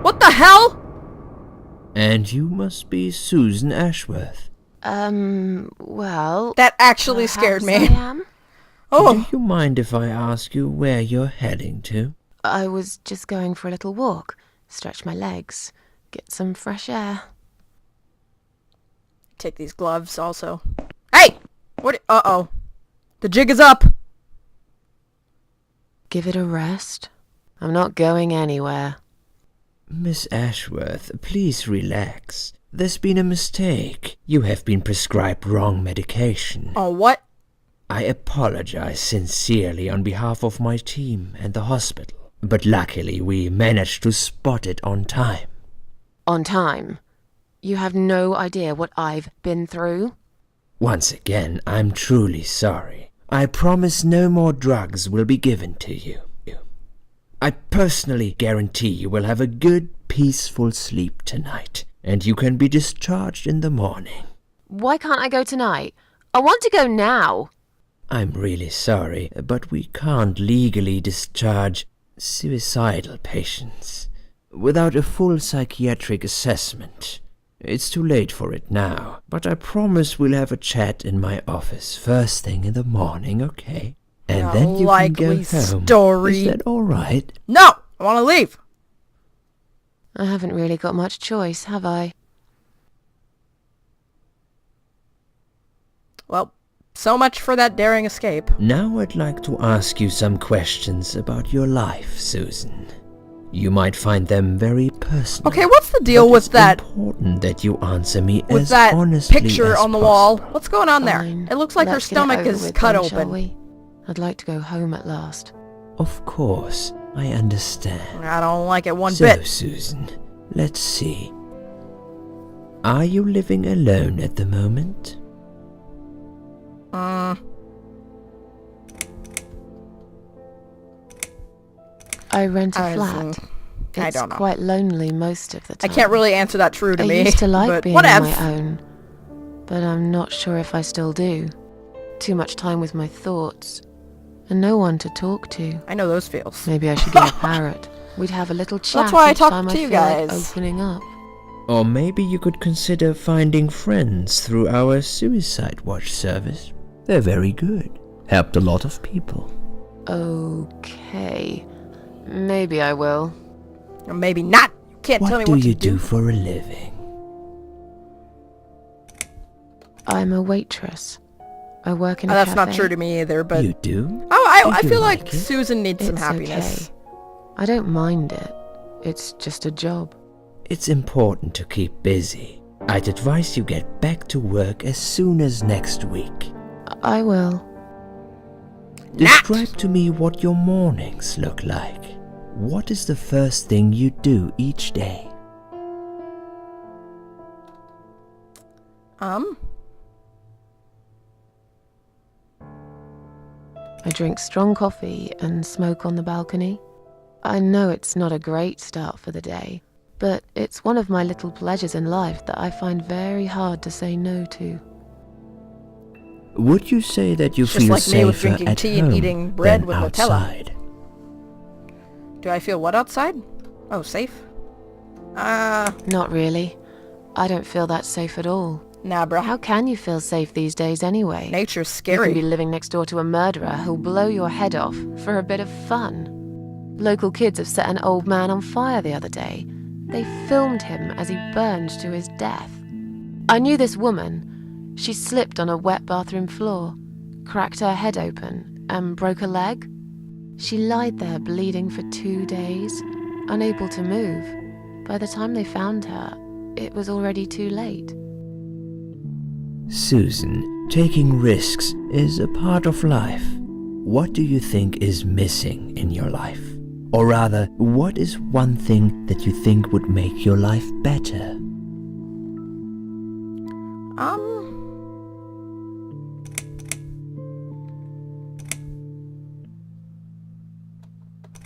What the hell? And you must be Susan Ashworth. Well... That actually scared me. I am. Oh. Do you mind if I ask you where you're heading to? I was just going for a little walk, stretch my legs, get some fresh air. Take these gloves also. Hey! What? Uh-oh. The jig is up. Give it a rest. I'm not going anywhere. Miss Ashworth, please relax. There's been a mistake. You have been prescribed wrong medication. Oh, what? I apologize sincerely on behalf of my team and the hospital, but luckily we managed to spot it on time. On time? You have no idea what I've been through? Once again, I'm truly sorry. I promise no more drugs will be given to you. I personally guarantee you will have a good, peaceful sleep tonight, and you can be discharged in the morning. Why can't I go tonight? I want to go now. I'm really sorry, but we can't legally discharge suicidal patients without a full psychiatric assessment. It's too late for it now, but I promise we'll have a chat in my office first thing in the morning, okay? And then you can go home. Story. Is that all right? No! I want to leave. I haven't really got much choice, have I? Well, so much for that daring escape. Now I'd like to ask you some questions about your life, Susan. You might find them very personal. Okay, what's the deal with that? It's important that you answer me with as that honestly picture as on the possible. wall? What's going on there? Fine. It looks like her Let's get it stomach over is with cut then, shall open. we? I'd like to go home at last. Of course, I understand. I don't like it one So, bit. Susan, let's see. Are you living alone at the moment? I rent a I flat. I It's don't know. quite lonely most of the I time. can't really answer that true to I me. used to like but being whatever. on my own, but I'm not sure if I still do. Too much time with my thoughts, and no one to talk to. I know those feels. Maybe I should get a parrot. We'd have a little chat That's why I each talk time to I you feel like guys. opening up. Or maybe you could consider finding friends through our Suicide Watch service. They're very good. Helped a lot of people. Okay. Maybe I will. Or maybe not. You can't tell me What do what you to do. do for a living? I'm a waitress. I work in a That's cafe. not true to me either, but... You do? Oh, I Do you feel like like it? Susan needs some It's happiness. okay. I don't mind it. It's just a job. It's important to keep busy. I'd advise you get back to work as soon as next week. I will. Describe to me what your mornings look like. What is the first thing you do each day? I drink strong coffee and smoke on the balcony. I know it's not a great start for the day, but it's one of my little pleasures in life that I find very hard to say no to. Would you say that you Just feel like me with safer drinking at tea and home eating bread than with Nutella. outside? Do I feel what outside? Oh, safe? Not really. I don't feel that safe at all. Nah, bruh. How can you feel safe these days anyway? Nature's You can be scary. living next door to a murderer who'll blow your head off for a bit of fun. Local kids have set an old man on fire the other day. They filmed him as he burned to his death. I knew this woman. She slipped on a wet bathroom floor, cracked her head open, and broke a leg. She lied there bleeding for 2 days, unable to move. By the time they found her, it was already too late. Susan, taking risks is a part of life. What do you think is missing in your life? Or rather, what is one thing that you think would make your life better?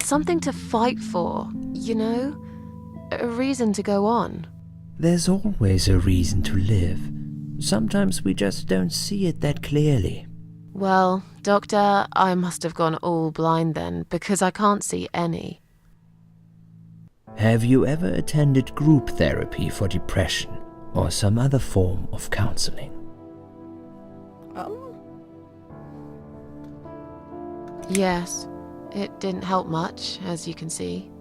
Something to fight for, you know? A reason to go on. There's always a reason to live. Sometimes we just don't see it that clearly. Well, Doctor, I must have gone all blind then, because I can't see any. Have you ever attended group therapy for depression or some other form of counseling? Yes, it didn't help much, as you can see.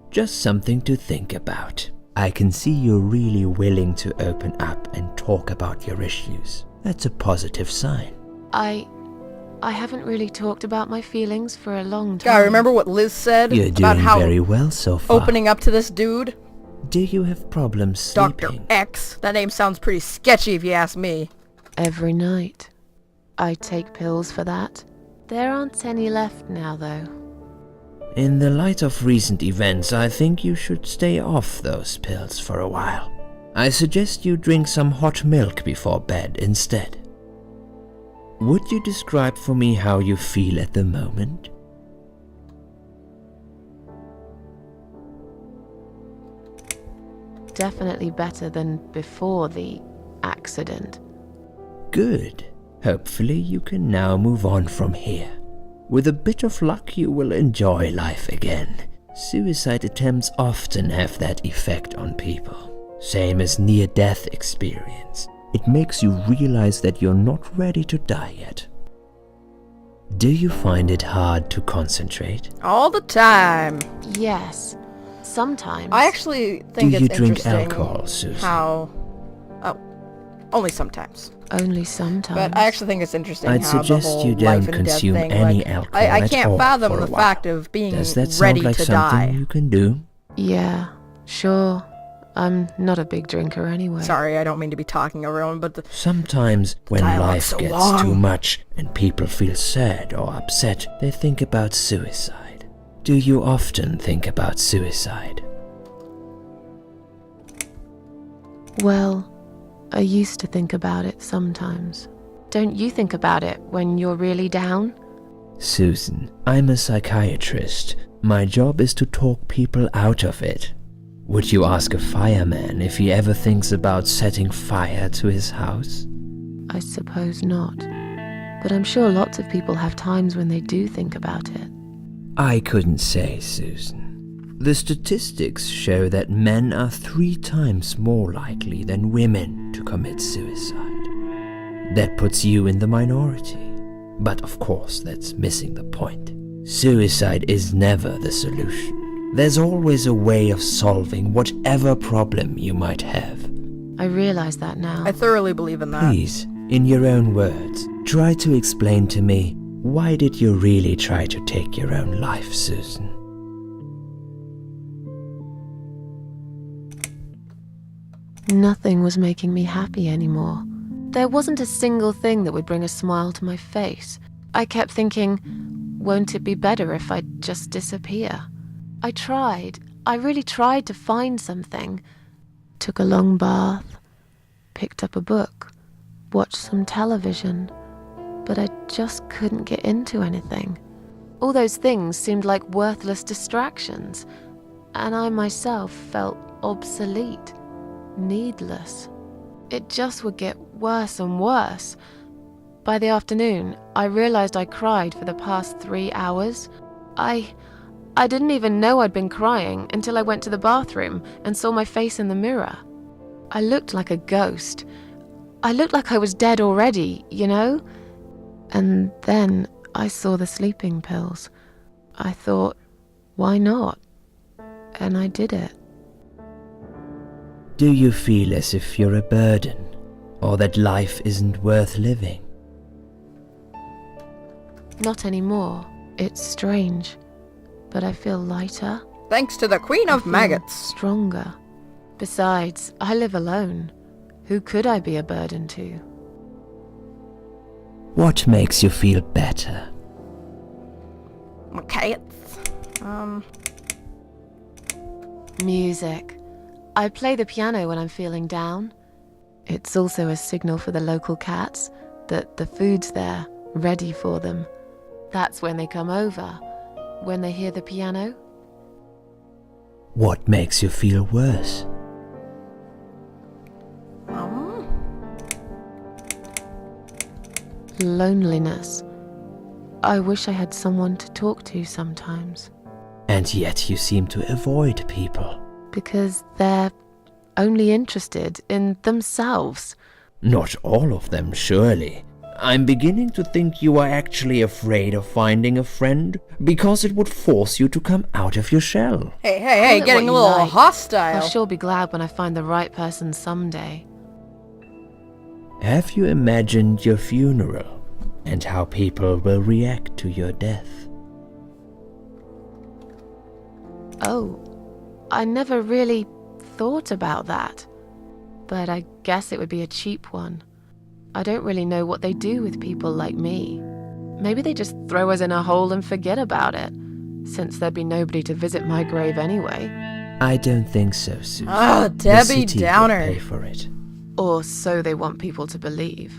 Just something to think about. I can see you're really willing to open up and talk about your issues. That's a positive sign. I haven't really talked about my feelings for a long time. God, remember what Liz said You're about doing how very well so far. opening up to this dude? Do you have problems Dr. sleeping? X. That name sounds pretty sketchy if you ask me. Every night. I take pills for that. There aren't any left now, though. In the light of recent events, I think you should stay off those pills for a while. I suggest you drink some hot milk before bed instead. Would you describe for me how you feel at the moment? Definitely better than before the accident. Good. Hopefully you can now move on from here. With a bit of luck, you will enjoy life again. Suicide attempts often have that effect on people. Same as near-death experience. It makes you realize that you're not ready to die yet. Do you find it hard to concentrate? All the time. Yes, sometimes. I actually think Do it's you drink interesting alcohol, Susan? how... Oh, only sometimes. Only sometimes. But I actually think it's interesting I'd how suggest the whole you life don't and death consume thing, any like, alcohol I at can't all fathom for a the while. fact of being Does that ready sound like to something die. you can do? Yeah, sure. I'm not a big drinker anyway. Sorry, I don't mean to be talking over everyone, but Sometimes when dialogue's life so gets long. too much and people feel sad or upset, they think about suicide. Do you often think about suicide? Well, I used to think about it sometimes. Don't you think about it when you're really down? Susan, I'm a psychiatrist. My job is to talk people out of it. Would you ask a fireman if he ever thinks about setting fire to his house? I suppose not. But I'm sure lots of people have times when they do think about it. I couldn't say, Susan. The statistics show that men are 3 times more likely than women to commit suicide. That puts you in the minority. But of course, that's missing the point. Suicide is never the solution. There's always a way of solving whatever problem you might have. I realize that now. I thoroughly believe in that. Please, in your own words, try to explain to me, why did you really try to take your own life, Susan? Nothing was making me happy anymore. There wasn't a single thing that would bring a smile to my face. I kept thinking, won't it be better if I just disappear? I tried. I really tried to find something. Took a long bath, picked up a book, watched some television, but I just couldn't get into anything. All those things seemed like worthless distractions, and I myself felt obsolete, needless. It just would get worse and worse. By the afternoon, I realized I cried for the past 3 hours. I didn't even know I'd been crying until I went to the bathroom and saw my face in the mirror. I looked like a ghost. I looked like I was dead already, you know? And then I saw the sleeping pills. I thought, why not? And I did it. Do you feel as if you're a burden, or that life isn't worth living? Not anymore. It's strange. But I feel lighter. Thanks to the Queen of I feel Maggots. Stronger. Besides, I live alone. Who could I be a burden to? What makes you feel better? Okay, Music. I play the piano when I'm feeling down. It's also a signal for the local cats that the food's there, ready for them. That's when they come over, when they hear the piano. What makes you feel worse? Loneliness. I wish I had someone to talk to sometimes. And yet you seem to avoid people. because they're only interested in themselves. Not all of them, surely. I'm beginning to think you are actually afraid of finding a friend because it would force you to come out of your shell. Hey, Call it getting a what you little like. hostile. I'll sure be glad when I find the right person someday. Have you imagined your funeral and how people will react to your death? Oh, I never really thought about that. But I guess it would be a cheap one. I don't really know what they do with people like me. Maybe they just throw us in a hole and forget about it, since there'd be nobody to visit my grave anyway. I don't think so, Susan. Ah, The Debbie city will Downer. pay for it. Or so they want people to believe.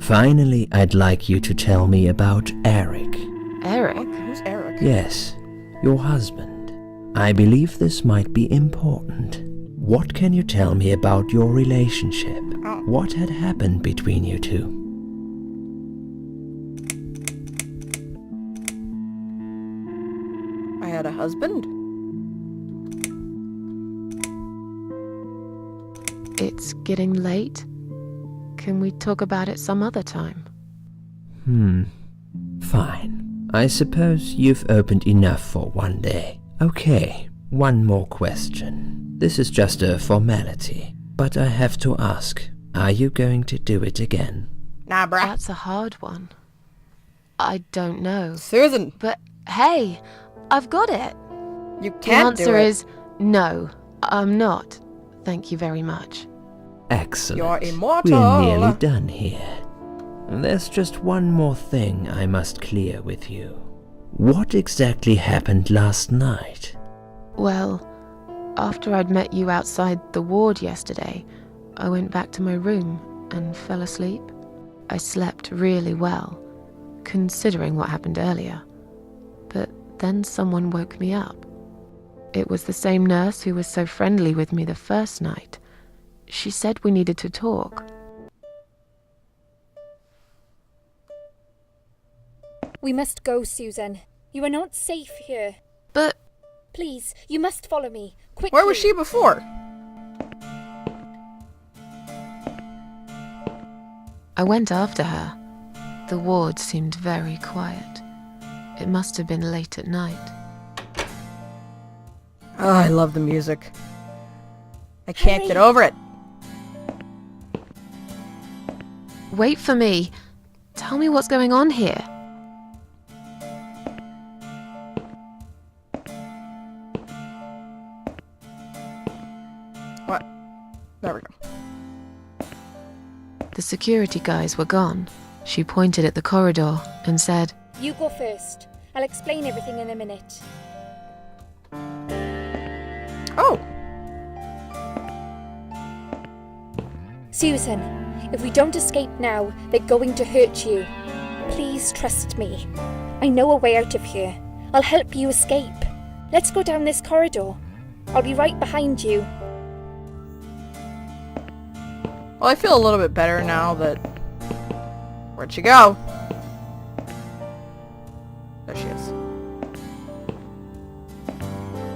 Finally, I'd like you to tell me about Eric. Eric? Who's Eric? Yes, your husband. I believe this might be important. What can you tell me about your relationship? Oh. What had happened between you two? I had a husband. It's getting late. Can we talk about it some other time? Fine. I suppose you've opened enough for one day. Okay, one more question. This is just a formality, but I have to ask, are you going to do it again? Nah, bruh. That's a hard one. I don't know. Susan, But hey, I've got it. you The can't do answer it. is no, I'm not. Thank you very much. Excellent. You're immortal. We're nearly done here. There's just one more thing I must clear with you. What exactly happened last night? Well, after I'd met you outside the ward yesterday, I went back to my room and fell asleep. I slept really well, considering what happened earlier. But then someone woke me up. It was the same nurse who was so friendly with me the first night. She said we needed to talk. We must go, Susan. You are not safe here. But Please, you must follow me. Quickly. Where was she before? I went after her. The ward seemed very quiet. It must have been late at night. Oh, I love the music. I can't get Hurry. over it. Wait for me. Tell me what's going on here. What? There we go. The security guys were gone. She pointed at the corridor and said, You go first. I'll explain everything in a minute. Oh, Susan, if we don't escape now, they're going to hurt you. Please trust me. I know a way out of here. I'll help you escape. Let's go down this corridor. I'll be right behind you. well, I feel a little bit better now that... Where'd she go? There she is.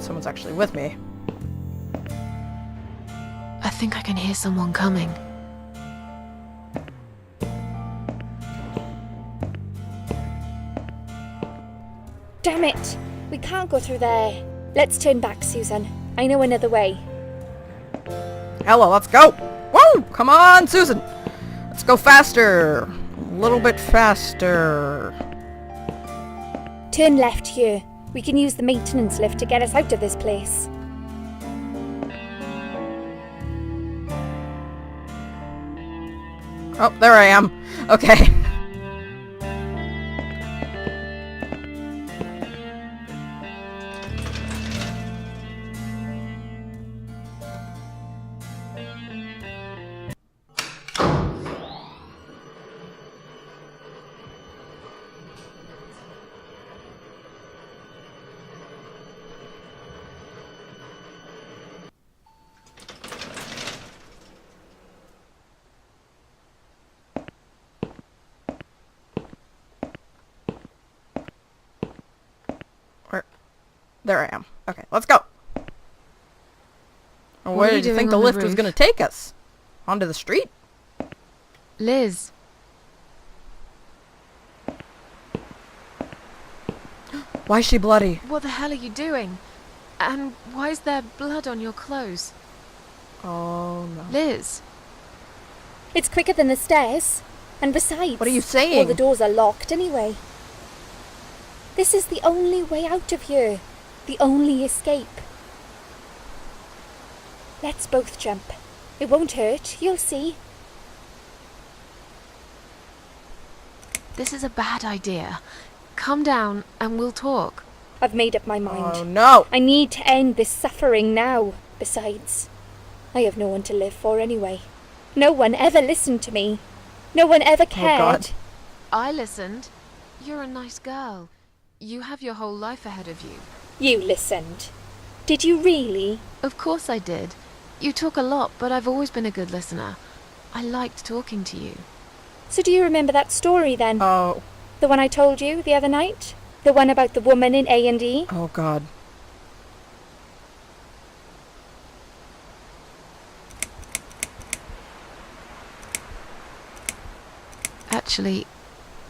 Someone's actually with me. I think I can hear someone coming. Damn it! We can't go through there. Let's turn back, Susan. I know another way. Hello, let's go! Woo! Come on, Susan! Let's go faster! A little bit faster. Turn left here. We can use the maintenance lift to get us out of this place. Oh, there I am. Okay. There I am. Okay, let's go. Or What where are you did you think doing the on the lift was roof? going to take us? Onto the street? Liz, Why is she bloody? what the hell are you doing? And why is there blood on your clothes? Oh no. Liz, It's quicker than the stairs. And besides, What are you all saying? the doors are locked anyway. This is the only way out of here. The only escape. Let's both jump. It won't hurt, you'll see. this is a bad idea. Come down and we'll talk. I've made up my mind. Oh no. I need to end this suffering now. Besides, I have no one to live for anyway. No one ever listened to me. No one ever cared. God. I listened. You're a nice girl. You have your whole life ahead of you. You listened. Did you really? Of course I did. You talk a lot, but I've always been a good listener. I liked talking to you. So do you remember that story then? Oh. The one I told you the other night? The one about the woman in A&E? Oh God. Actually,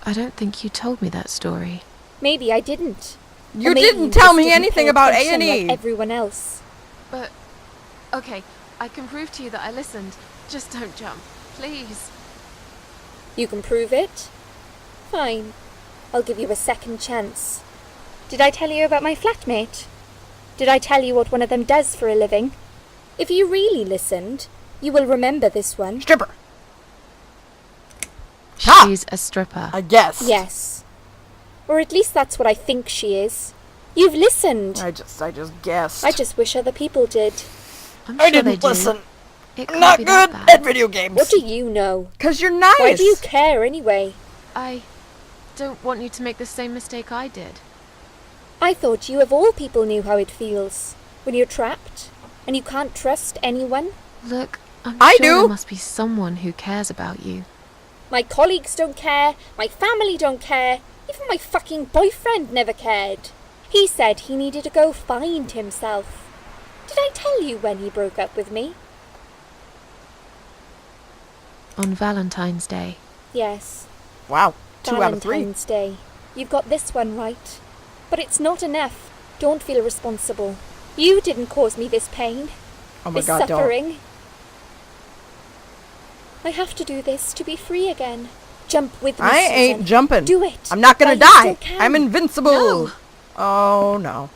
I don't think you told me that story. Maybe I didn't. Or You maybe didn't just tell me didn't anything pay about attention A&E. like everyone else. But, okay, I can prove to you that I listened. Just don't jump, please. You can prove it? Fine. I'll give you a second chance. Did I tell you about my flatmate? Did I tell you what one of them does for a living? If you really listened, you will remember this one. Stripper. Ha! She's a stripper. I guess. Yes. Or at least that's what I think she is. You've listened. I just guessed. I just wish other people did. I'm I sure they didn't do. listen. It I'm can't not be good that at bad. video games. What do you know? 'Cause you're nice. Why do you care anyway? I don't want you to make the same mistake I did. I thought you of all people knew how it feels. When you're trapped, and you can't trust anyone. Look, I'm I sure do. there must be someone who cares about you. My colleagues don't care, my family don't care, even my fucking boyfriend never cared. He said he needed to go find himself. Did I tell you when he broke up with me? On Valentine's Day. Yes, Wow. 2 out of 3. Valentine's Day. You've got this one right. But it's not enough. Don't feel responsible. You didn't cause me this pain, Oh my this God, don't. suffering. I have to do this to be free again. Jump with me, I Susan. ain't jumping. Do it. I'm not gonna While you die. still can. I'm invincible. No. Oh no.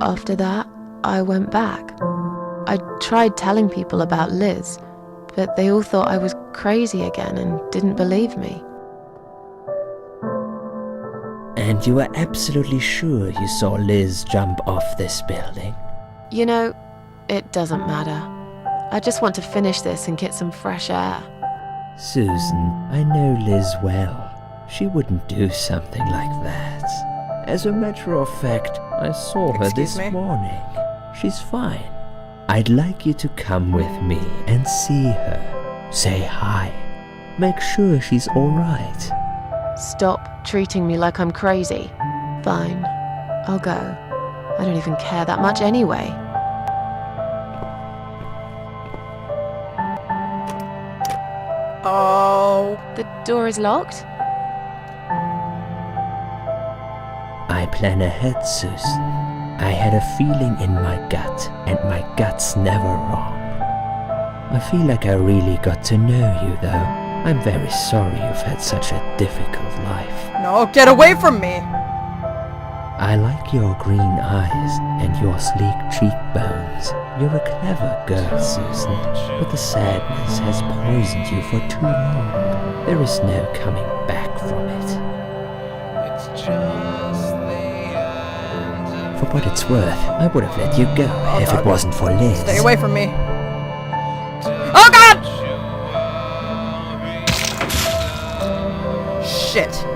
After that, I went back. I tried telling people about Liz, but they all thought I was crazy again and didn't believe me. And you were absolutely sure you saw Liz jump off this building? You know, it doesn't matter. I just want to finish this and get some fresh air. Susan, I know Liz well. She wouldn't do something like that. As a matter of fact, I saw her Excuse this me? morning. She's fine. I'd like you to come with me and see her. Say hi. Make sure she's alright. Stop treating me like I'm crazy. Fine, I'll go. I don't even care that much anyway. Oh. The door is locked? I plan ahead, Susan. I had a feeling in my gut, and my gut's never wrong. I feel like I really got to know you, though. I'm very sorry you've had such a difficult life. No, get away from me. I like your green eyes and your sleek cheekbones. You're a clever girl, Susan, but the sadness has poisoned you for too long. There is no coming back from it. For what it's worth, I would have let you go if God. it wasn't for Liz. Stay away from me. Oh god! Shit.